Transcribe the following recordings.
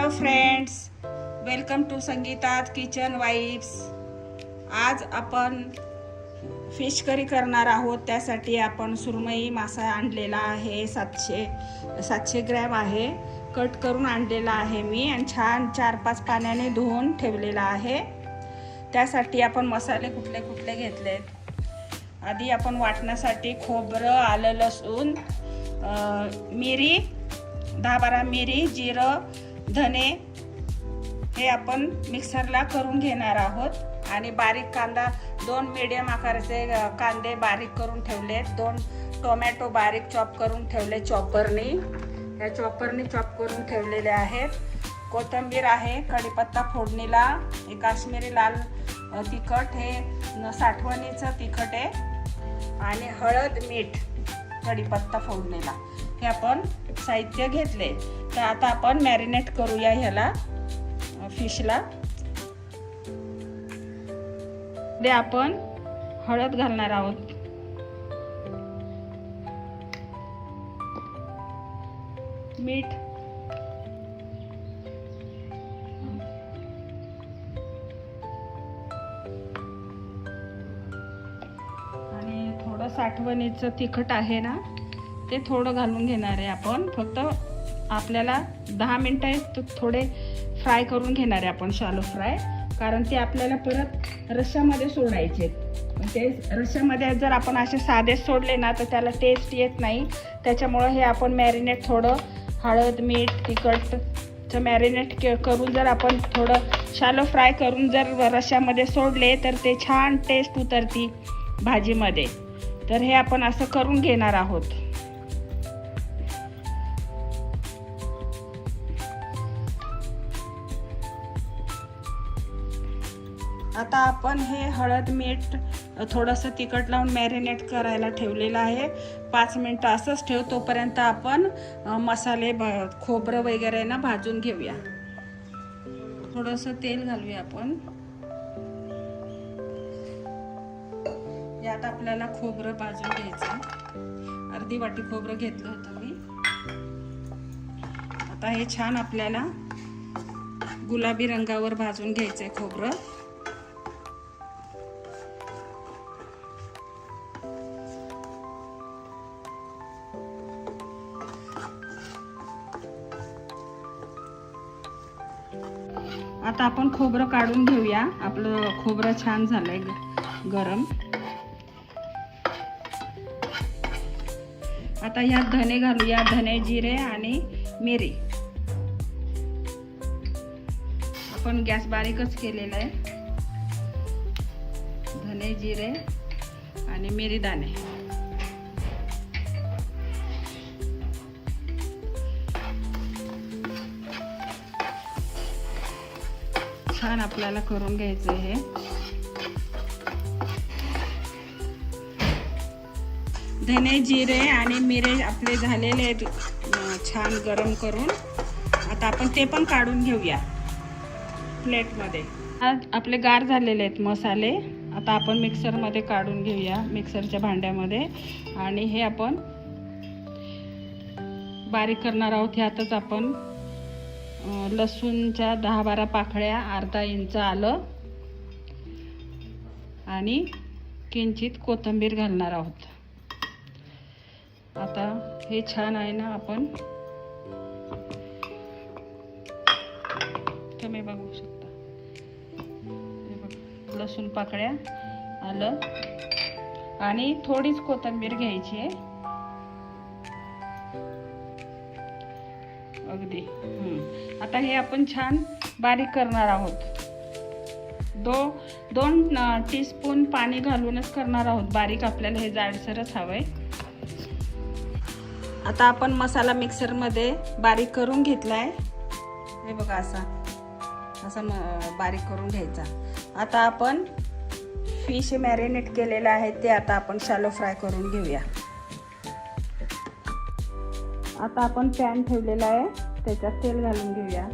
Hello friends, welcome to संगीतात kitchen vibes. आज आपण फिश करी करणार आहोत। त्यासाठी आपण सुरमई मासा आणलेला आहे। 700 ग्रॅम आहे। कट करून आणलेला आहे मी आणि छान 4-5 पाण्याने धुवून ठेवलेला आहे। त्यासाठी आपण मसाले कुठले कुठले घेतलेत। आधी आपण वाटण्यासाठी खोबरं, आलं, लसूण, मिरी, 10-12 मिरी, जिरं, धने हे आपण मिक्सरला करून घेणार आहोत। आणि बारीक कांदा, 2 मीडियम आकाराचे कांदे बारीक करून ठेवलेत। 2 टोमॅटो बारीक चॉप करून ठेवले चॉपरनी। या चॉपरनी चॉप करून ठेवलेले आहेत। कोथिंबीर आहे, कढीपत्ता फोडणीला, हे काश्मीरी लाल तिखट, हे साठवणीचं तिखट आहे, आणि हळद, मीठ, कढीपत्ता फोडणीला हे आपण साहित्य घेतले। तर आता आपण मॅरिनेट करूया ह्याला, फिशला। ते आपण हळद घालणार आहोत, मीठ, आणि थोडं साठवणीचं तिखट आहे ना, ते थोडं घालून घेणार आहे आपण। फक्त आपल्याला 10 मिनिटं थोडे फ्राय करून घेणार आहे आपण, शॅलो फ्राय, कारण ते आपल्याला परत रश्श्यामध्ये सोडायचे। ते रश्श्यामध्ये जर आपण असे साधे सोडले ना तर त्याला टेस्ट येत नाही। त्याच्यामुळं हे आपण मॅरिनेट थोडं हळद, मीठ, तिखटचं मॅरिनेट करून जर आपण थोडं शॅलो फ्राय करून जर रश्श्यामध्ये सोडले तर ते छान टेस्ट उतरती भाजीमध्ये। तर हे आपण असं करून घेणार आहोत। आता आपण हे हळद, मीठ, थोडंसं तिखट लावून मॅरिनेट करायला ठेवलेलं आहे। 5 मिनिटं असंच ठेव, तोपर्यंत आपण मसाले, खोबरं वगैरे ना भाजून घेऊया। थोडंसं तेल घालूया आपण यात। आपल्याला खोबरं भाजून घ्यायचं, अर्धी वाटी खोबरं घेतलं होतं मी। आता हे छान आपल्याला गुलाबी रंगावर भाजून घ्यायचंय खोबरं। आता आपण खोबरं काढून घेऊया। आपलं खोबरं छान झालंय गरम। आता ह्यात धने घालूया, धने, जिरे आणि मिरी। आपण गॅस बारीकच केलेला आहे। धने, जिरे आणि मिरी दाणे छान आपल्याला करून घ्यायचं हे। धने, जिरे आणि मिरे आपले झालेले आहेत छान गरम करून। आता आपण ते पण काढून घेऊया प्लेटमध्ये। आपले गार झालेले आहेत मसाले। आता आपण मिक्सरमध्ये काढून घेऊया, मिक्सरच्या भांड्यामध्ये। आणि हे आपण बारीक करणार आहोत। ह्यातच आपण लसूणच्या 10-12 पाकळ्या, अर्धा इंच आलं आणि किंचित कोथिंबीर घालणार आहोत। आता हे छान आहे ना, आपण तुम्ही बघू शकता, हे बघ, लसूण पाकळ्या, आलं आणि थोडीच कोथिंबीर घ्यायची आहे अगदी। आता हे आपण छान बारीक करणार आहोत। 2 टीस्पून पाणी घालूनच करणार आहोत बारीक, आपल्याला हे जाडसरच हवंय। आता आपण मसाला मिक्सरमध्ये बारीक करून घेतलाय, हे बघा, असा बारीक करून घ्यायचा। आता आपण फिश मॅरिनेट केलेलं आहे ते आता आपण शॅलो फ्राय करून घेऊया। आता आपण पॅन ठेवलेला आहे, त्याच्यात तेल घालून घेऊया।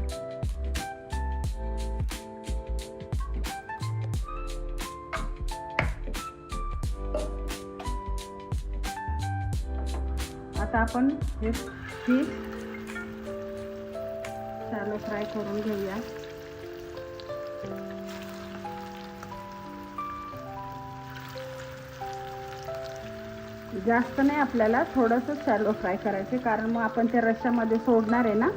आता आपण हे फिश शॅलो फ्राय करून घेऊया. जास्त नाही, आपल्याला थोडंसं शॅलो फ्राय करायचे, कारण मग आपण त्या रश्श्यामध्ये सोडणार आहे ना.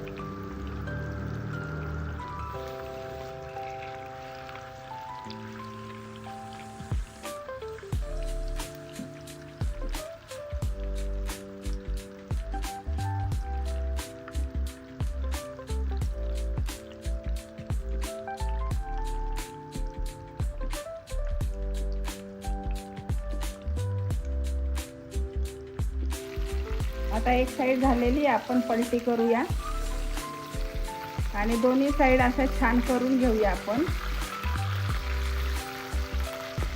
आता एक साईड झालेली, आपण पलटी करूया आणि दोन्ही साईड अशा छान करून घेऊया आपण.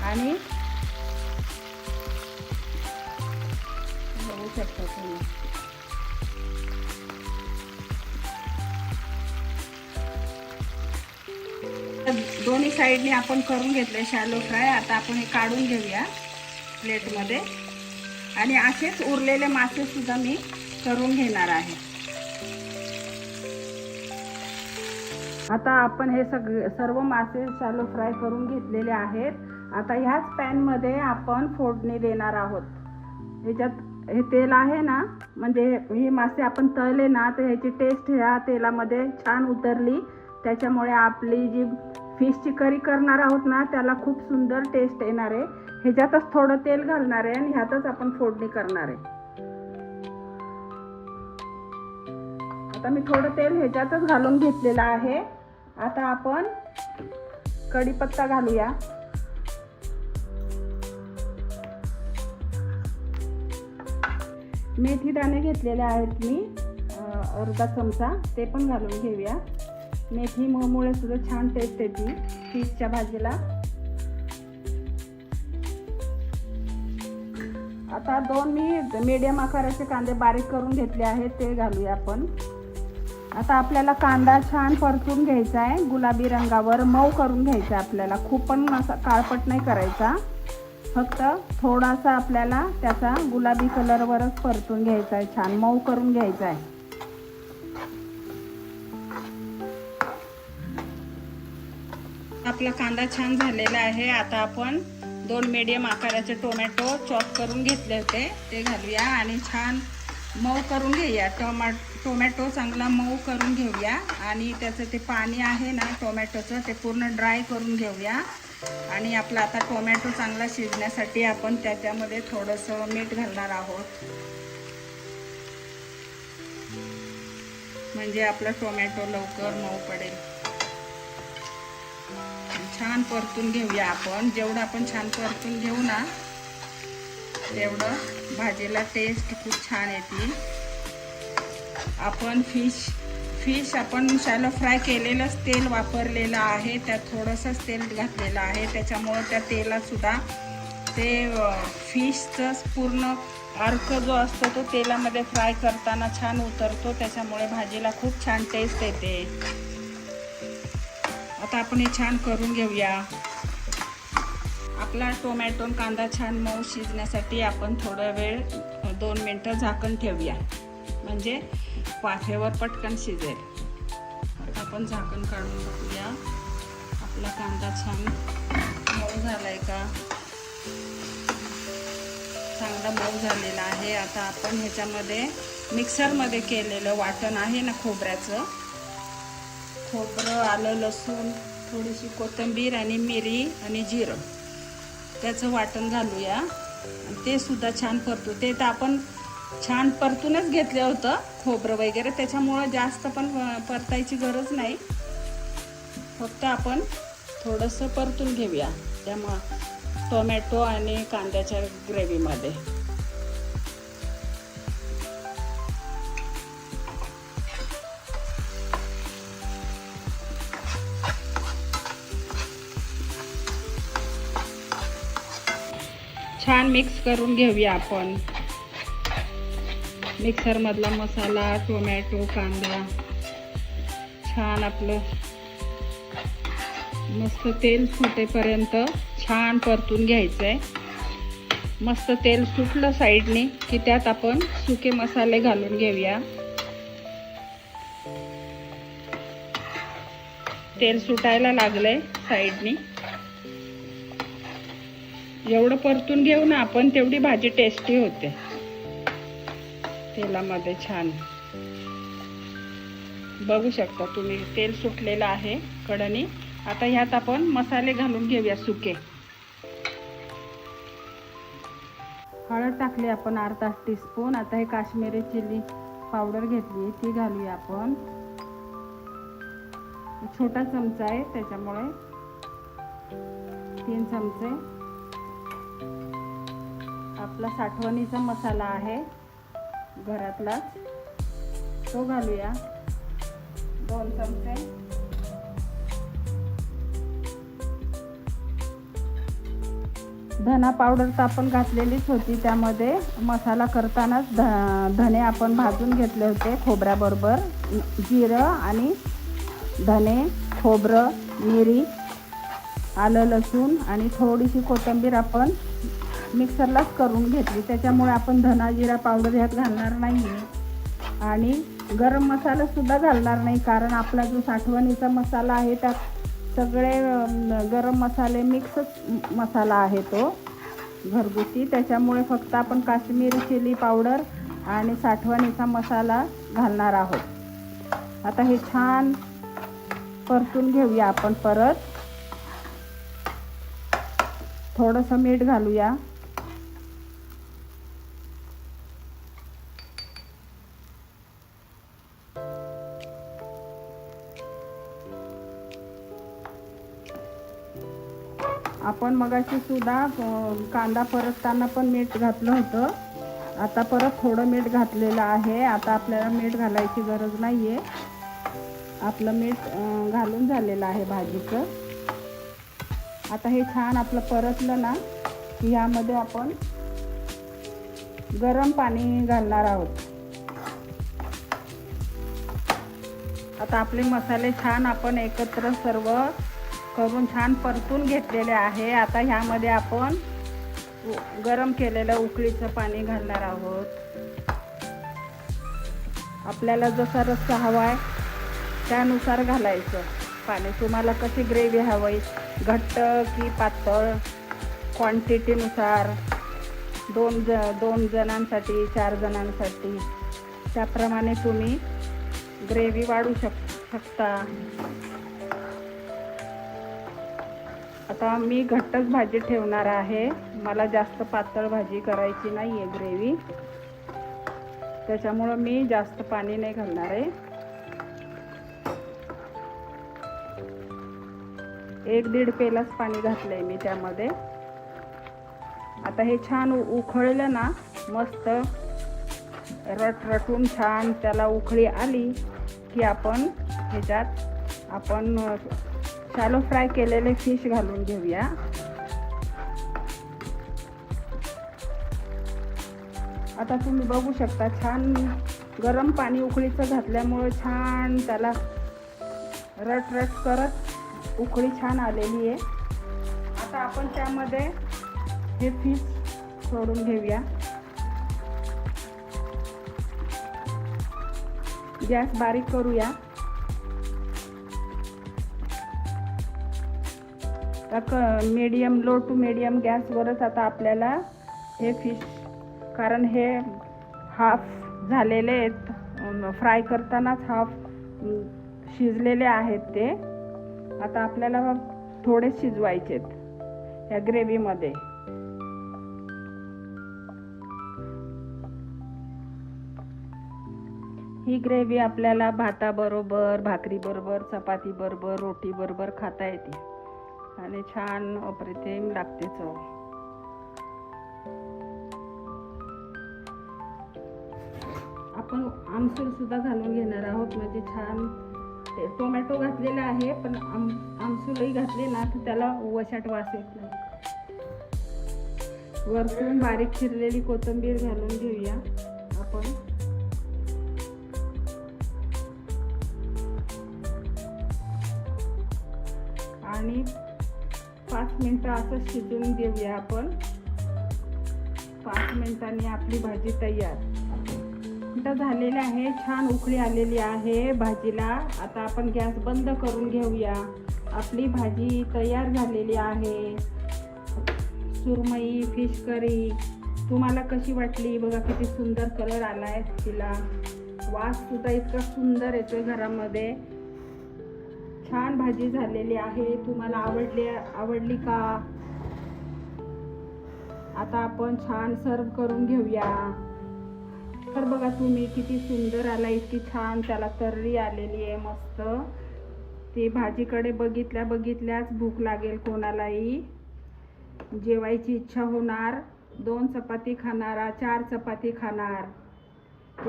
आणि बघू शकता तुम्ही, दोन्ही साईडने आपण करून घेतले शॅलो फ्राय. आता आपण हे काढून घेऊया प्लेटमध्ये आणि असेच उरलेले मासे सुद्धा मी करून घेणार आहे. आता आपण हे सर्व मासे शॅलो फ्राय करून घेतलेले आहेत. आता ह्याच पॅनमध्ये आपण फोडणी देणार आहोत. ह्याच्यात हे तेल आहे ना, म्हणजे हे मासे आपण तळले ना, तर ह्याची टेस्ट ह्या तेलामध्ये छान उतरली. त्याच्यामुळे आपली जी फिशची करी करणार आहोत ना, त्याला खूप सुंदर टेस्ट येणार आहे. ह्याच्यातच थोडं तेल घालणार आहे आणि ह्यातच आपण फोडणी करणार आहे. आता मी थोडं तेल ह्याच्यातच घालून घेतलेलं आहे. आता आपण कढीपत्ता घालूया. मेथी दाणे घेतलेले आहेत मी, अर्धा चमचा, ते पण घालून घेऊया. मेथी मुळे सुद्धा छान टेस्ट येते फिशच्या भाजीला. आता 2 मी मीडियम आकाराचे कांदे बारीक करून घेतले आहेत, ते घालूया आपण. आता आपल्याला कांदा छान परतून घ्यायचा आहे, गुलाबी रंगावर मऊ करून घ्यायचा आहे आपल्याला. खूप पण असा काळपट नाही करायचा, फक्त थोडासा आपल्याला त्याचा गुलाबी कलरवरच परतून घ्यायचा आहे, छान मऊ करून घ्यायचा आहे. आपला कांदा छान झालेला आहे. आता आपण 2 मीडियम आकाराचे टोमॅटो चॉप करून घेतले होते, ते घालूया आणि छान मऊ करून घेऊया. टोमॅटो चांगला मऊ करून घेऊया आणि त्याचं ते पाणी आहे ना टोमॅटोचं, ते पूर्ण ड्राय करून घेऊया. आणि आपला आता टोमॅटो चांगला शिजण्यासाठी आपण त्याच्यामध्ये थोडंसं मीठ घालणार आहोत, म्हणजे आपला टोमॅटो लवकर मऊ पडेल. छान परतून घेऊया आपण. जेवढं आपण छान परतून घेऊ ना, तेवढं भाजीला टेस्ट खूप छान येते. आपण फिश आपण शॅलो फ्राय केलेलंच तेल वापरलेलं आहे, त्यात थोडंसंच तेल घातलेलं आहे. त्याच्यामुळं त्या तेलात सुद्धा ते फिशचं पूर्ण अर्क जो असतो तो तेलामध्ये फ्राय करताना छान उतरतो. त्याच्यामुळे भाजीला खूप छान टेस्ट येते. आता आपण हे छान करून घेऊया. आपला टोमॅटो कांदा छान मऊ शिजण्यासाठी आपण थोडा वेळ 2 मिनटं झाकण ठेवूया, म्हणजे वाफेवर पटकन शिजेल. आपण झाकण काढून बघूया आपला कांदा छान मऊ झालाय का. चांगला मऊ झालेला आहे. आता आपण ह्याच्यामध्ये मिक्सरमध्ये केलेलं वाटण आहे ना खोबऱ्याचं, खोबरं, आलं, लसूण, थोडीशी कोथिंबीर आणि मिरी आणि जिरं, त्याचं वाटण घालूया. ते सुद्धा छान परतू. ते तर आपण छान परतूनच घेतलं होतं खोबरं वगैरे, त्याच्यामुळं जास्त पण परतायची गरज नाही, फक्त आपण थोडंसं परतून घेऊया त्यामुळं टोमॅटो आणि कांद्याच्या ग्रेव्हीमध्ये. छान मिक्स करून घेऊया आपण. मिक्सरमधला मसाला, टोमॅटो, कांदा छान आपलं मस्त तेल सुटेपर्यंत छान परतून घ्यायचं आहे. मस्त तेल सुटलं साईडने की त्यात आपण सुके मसाले घालून घेऊया. तेल सुटायला लागलंय साईडनी. एवढं परतून घेऊ ना आपण तेवढी भाजी टेस्टी होते तेलामध्ये छान. बघू शकता तुम्ही तेल सुटलेलं आहे कडनी. आता ह्यात आपण मसाले घालून घेऊया सुके. हळद टाकली आपण अर्धा टीस्पून. आता हे काश्मीरी चिली पावडर घेतली ती घालूया आपण. छोटा चमचा आहे त्याच्यामुळे 3 चमचे. आपला साठवणीचा मसाला आहे घरातला तो घालूया 2 चमचे. धना पावडर तर आपण घातलेलीच होती त्यामध्ये. मसाला करतानाच धने आपण भाजून घेतले होते खोबऱ्याबरोबर. जिरं आणि धने, खोबरं, मिरी, आलं लसूण आणि थोडीशी कोथिंबीर आपण मिक्सरलाच करून घेतली. त्याच्यामुळे आपण धना जिरा पावडर ह्यात घालणार नाही आहे. आणि गरम मसाला सुद्धा घालणार नाही कारण आपला जो साठवणीचा मसाला आहे त्यात सगळे गरम मसाले मिक्सच मसाला आहे तो घरगुती. त्याच्यामुळे फक्त आपण काश्मीरी चिली पावडर आणि साठवणीचा मसाला घालणार आहोत. आता हे छान परतून घेऊया आपण. परत थोडंसं मीठ घालूया. आपण मगाशी सुद्धा कांदा परतताना पण मीठ घातलं होतं. आता परत थोडं मीठ घातलेलं आहे. आता आपल्याला मीठ घालायची गरज नाही आहे. आपलं मीठ घालून झालेलं आहे भाजीचं. आता हे छान आपलं परतलं ना की ह्यामध्ये आपण गरम पाणी घालणार आहोत. आता आपले मसाले छान आपण एकत्र सर्व करून छान परतून घेतलेले आहे. आता ह्यामध्ये आपण गरम केलेलं उकळीचं पाणी घालणार आहोत. आपल्याला जसा रस्सा हवा आहे त्यानुसार घालायचं पाणी. तुम्हाला कशी ग्रेव्ही हवी, घट्ट की पातळ, क्वांटिटीनुसार 2 जणांसाठी 4 जणांसाठी त्याप्रमाणे तुम्ही ग्रेव्ही वाढवू शकता. आता मी घट्टच भाजी ठेवणार आहे. मला जास्त पातळ भाजी करायची नाही आहे ग्रेव्ही. त्याच्यामुळं मी जास्त पाणी नाही घालणार आहे. 1-1.5 पेलाच पाणी घातलंय मी त्यामध्ये. आता हे छान उकळलं ना मस्त रटून छान त्याला उकळी आली की आपण ह्याच्यात आपण शॅलो फ्राय केलेले फिश घालून घेऊया. आता तुम्ही बघू शकता छान गरम पाणी उकळीचं घातल्यामुळे छान त्याला रट करत उकळी छान आलेली आहे. आता आपण त्यामध्ये हे फिश सोडून घेऊया. गॅस बारीक करूया. मीडियम लो टू मीडियम गॅसवरच आता आपल्याला हे फिश, कारण हे हाफ झालेले आहेत, फ्राय करतानाच हाफ शिजलेले आहेत ते. आता आपल्याला थोडे शिजवायचे आहेत या ग्रेव्हीमध्ये. ही ग्रेव्ही आपल्याला भाताबरोबर, भाकरीबरोबर, चपातीबरोबर, रोटीबरोबर खाता येते आणि छान अप्रतिम लागते चव. आपण आमसूल सुद्धा घालून घेणार आहोत म्हणजे छान. टोमॅटो घातलेला आहे पण आमसूलही घातले ना तर त्याला वशाट वास येत नाही. वरतून बारीक चिरलेली कोथिंबीर घालून घेऊया आपण. आणि 5 मिनिटं असं शिजवून देऊया आपण. 5 मिनिटांनी आपली भाजी तयार. मिनटं झालेले आहे. छान उकळी आलेली आहे भाजीला. आता आपण गॅस बंद करून घेऊया. आपली भाजी तयार झालेली आहे. सुरमई फिश करी तुम्हाला कशी वाटली बघा. किती सुंदर कलर आलाय तिला. वास सुद्धा इतका सुंदर येतोय घरामध्ये. छान भाजी झालेली आहे. तुम्हाला आवडली का? आता आपण छान सर्व करून घेऊया. तर बघा तुम्ही किती सुंदर आला. इतकी छान त्याला तर्री आलेली आहे मस्त. ती भाजीकडे बघितल्याच भूक लागेल कोणालाही. जेवायची इच्छा होणार. 2 चपाती खाणारा 4 चपाती खाणार.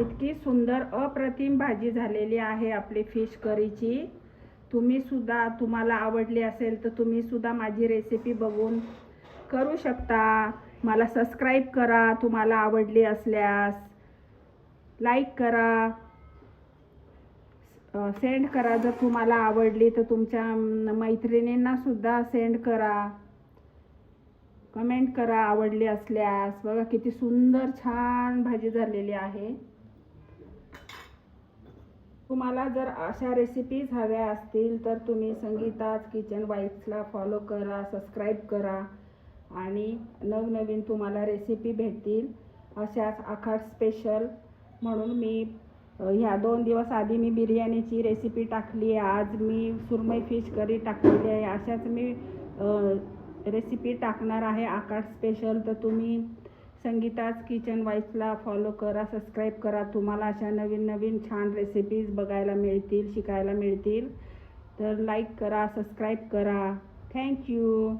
इतकी सुंदर अप्रतिम भाजी झालेली आहे आपली फिश करीची. तुम्हाला आवडली असेल तर तुम्ही सुद्धा माझी रेसिपी बघून करू शकता. मला सबस्क्राईब करा तुम्हाला आवडली असल्यास. लाईक करा, सेंड करा जर तुम्हाला आवडली तर तुमच्या मैत्रिणींना सुद्धा सेंड करा. कमेंट करा आवडली असल्यास. बघा किती सुंदर छान भाजी झालेली आहे. तुम्हाला जर अशा रेसिपीज हव्या असतील तर तुम्ही संगीताज किचन वाईफ्सला फॉलो करा, सबस्क्राईब करा आणि नवनवीन तुम्हाला रेसिपी भेटतील. अशाच आखाड स्पेशल म्हणून मी ह्या 2 दिवस आधी मी बिर्याणीची रेसिपी टाकली आहे. आज मी सुरमई फिश करी टाकलेली आहे. अशाच मी रेसिपी टाकणार आहे आखाड स्पेशल. तर तुम्ही संगीताज किचन वाईफ्सला फॉलो करा, सबस्क्राईब करा. तुम्हाला अशा नवीन छान रेसिपीज बघायला मिळतील, शिकायला मिळतील. तर लाईक करा, सबस्क्राईब करा. थँक्यू.